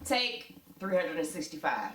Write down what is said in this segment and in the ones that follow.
Take 365.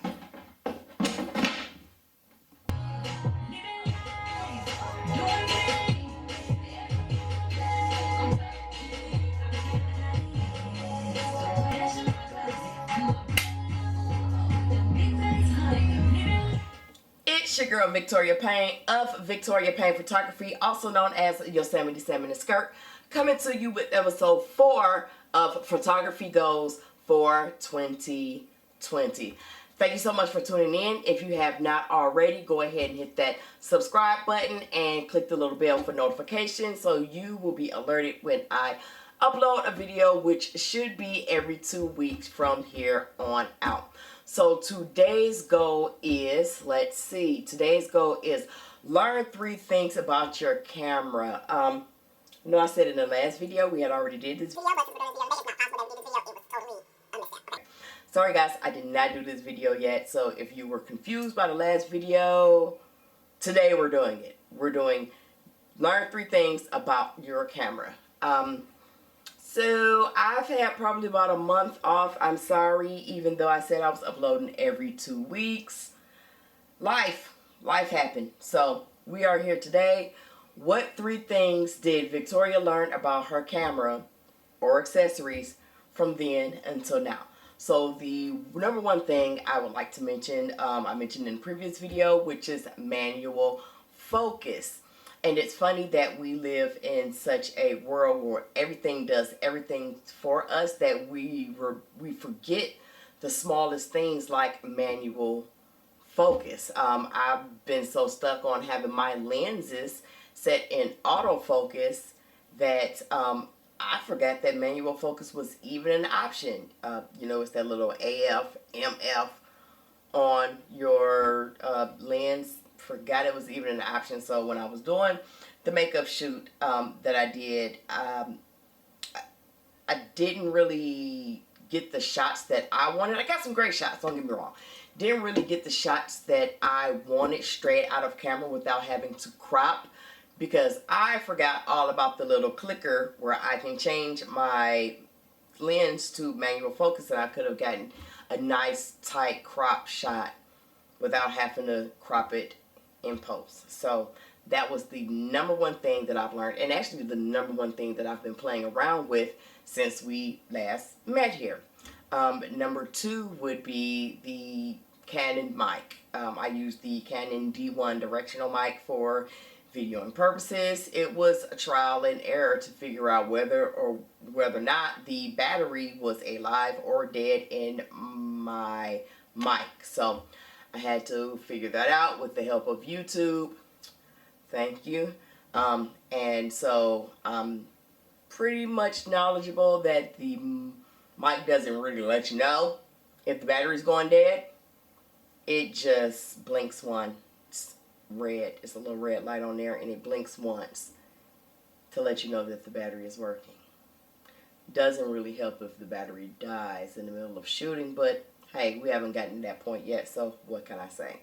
It's your girl Victoria Payne of Victoria Payne Photography, also known as Yosemite Sam in the Skirt, coming to you with episode 4 of Photography Goals for 2020. Thank you so much for tuning in. If you have not already, go ahead and hit that subscribe button and click the little bell for notifications so you will be alerted when I upload a video, which should be every 2 weeks from here on out. So today's goal is, today's goal is learn 3 things about your camera. You know, I said in the last video, we had already did this video, but sorry guys, I did not do this video yet. So if you were confused by the last video, today we're doing it. We're doing learn 3 things about your camera. So I've had probably about a month off. I'm sorry, even though I said I was uploading every 2 weeks. Life happened. So we are here today. What 3 things did Victoria learn about her camera or accessories from then until now? So the number 1 thing I would like to mention, I mentioned in the previous video, which is manual focus. And it's funny that we live in such a world where everything does everything for us that we forget the smallest things like manual focus. I've been so stuck on having my lenses set in autofocus that I forgot that manual focus was even an option. You know, it's that little AF, MF on your lens. Forgot it was even an option. So when I was doing the makeup shoot that I did, I didn't really get the shots that I wanted. I got some great shots, don't get me wrong. Didn't really get the shots that I wanted straight out of camera without having to crop, because I forgot all about the little clicker where I can change my lens to manual focus, and I could have gotten a nice tight crop shot without having to crop it in post. So that was the number 1 thing that I've learned, and actually the number 1 thing that I've been playing around with since we last met here. Number 2 would be the Canon mic. I use the Canon D1 directional mic for videoing purposes. It was a trial and error to figure out whether or not the battery was alive or dead in my mic. So I had to figure that out with the help of YouTube. Thank you. And so I'm pretty much knowledgeable that the mic doesn't really let you know if the battery's going dead. It just blinks once. It's red. It's a little red light on there, and it blinks once to let you know that the battery is working. Doesn't really help if the battery dies in the middle of shooting, but hey, we haven't gotten to that point yet, so what can I say?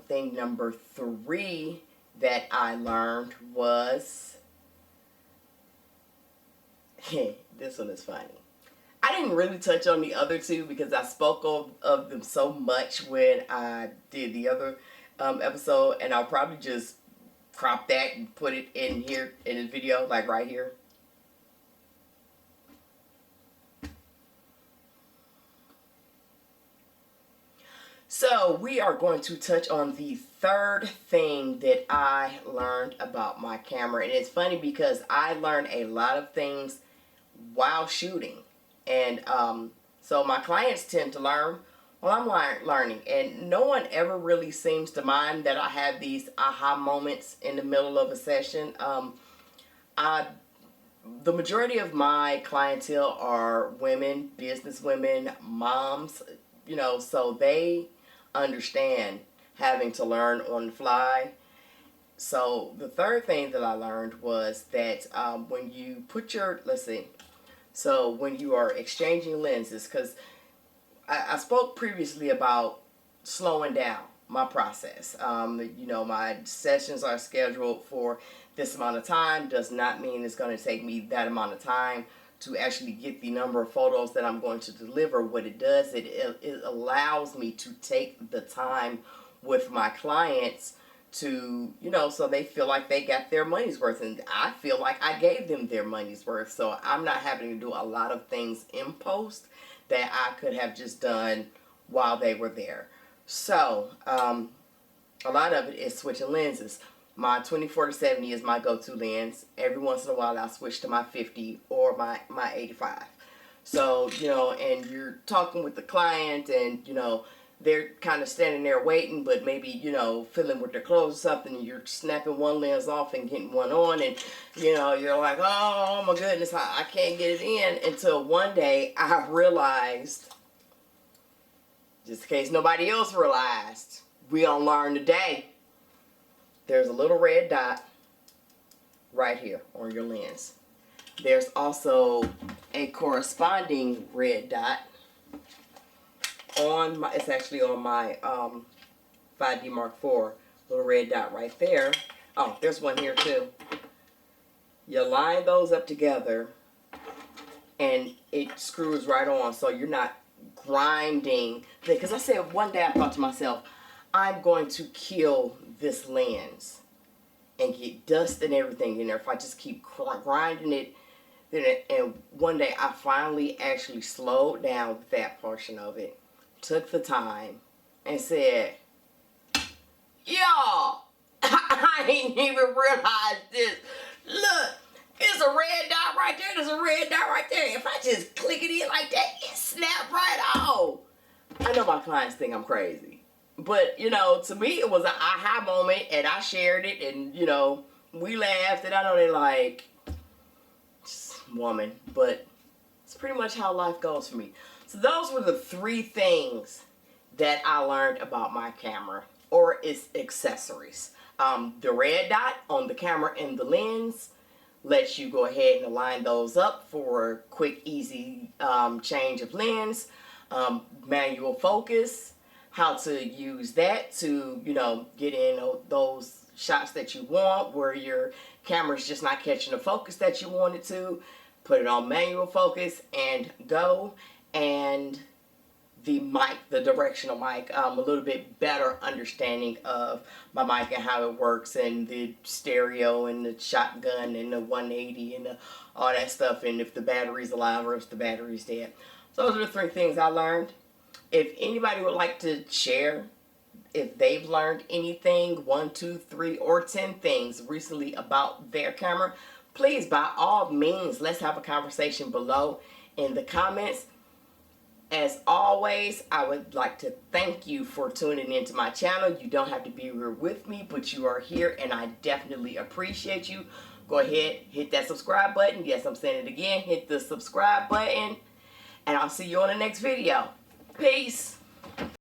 Thing number 3 that I learned was, this one is funny. I didn't really touch on the other 2 because I spoke of them so much when I did the other episode, and I'll probably just crop that and put it in here in the video, like right here. So we are going to touch on the 3rd thing that I learned about my camera. And it's funny because I learned a lot of things while shooting. And so my clients tend to learn while I'm learning. And no one ever really seems to mind that I have these aha moments in the middle of a session. The majority of my clientele are women, business women, moms, you know, so they understand having to learn on the fly. So the 3rd thing that I learned was that when you put your, so when you are exchanging lenses, because I spoke previously about slowing down my process. You know, my sessions are scheduled for this amount of time. Does not mean it's going to take me that amount of time to actually get the number of photos that I'm going to deliver. What it does, it allows me to take the time with my clients to, you know, so they feel like they got their money's worth, and I feel like I gave them their money's worth. So I'm not having to do a lot of things in post that I could have just done while they were there. So a lot of it is switching lenses. My 24-70 is my go-to lens. Every once in a while I'll switch to my 50 or my 85. So, you know, and you're talking with the client, and, you know, they're kind of standing there waiting, but maybe, you know, fiddling with their clothes or something, and you're snapping one lens off and getting one on, and, you know, you're like, oh my goodness, I can't get it in, until one day I realized, just in case nobody else realized, we gonna learn today. There's a little red dot right here on your lens. There's also a corresponding red dot on my, it's actually on my 5D Mark IV, little red dot right there. Oh, there's one here too. You line those up together and it screws right on, so you're not grinding. Because I said one day, I thought to myself, I'm going to kill this lens and get dust and everything in there if I just keep grinding it. And one day I finally actually slowed down that portion of it, took the time, and said, y'all, I ain't even realized this. Look, it's a red dot right there. There's a red dot right there. If I just click it in like that, it snapped right off. I know my clients think I'm crazy, but, you know, to me it was an aha moment, and I shared it, and, you know, we laughed, and I know they like, woman, but it's pretty much how life goes for me. So those were the 3 things that I learned about my camera or its accessories. The red dot on the camera and the lens lets you go ahead and align those up for quick, easy change of lens. Manual focus, how to use that to, you know, get in those shots that you want where your camera's just not catching the focus that you want it to. Put it on manual focus and go. And the mic, the directional mic, a little bit better understanding of my mic and how it works, and the stereo and the shotgun and the 180 and all that stuff, and if the battery's alive or if the battery's dead. So those are the 3 things I learned. If anybody would like to share, if they've learned anything, 1, 2, 3, or 10 things recently about their camera, please, by all means, let's have a conversation below in the comments. As always, I would like to thank you for tuning into my channel. You don't have to be here with me, but you are here, and I definitely appreciate you. Go ahead, hit that subscribe button. Yes, I'm saying it again. Hit the subscribe button, and I'll see you on the next video. Peace.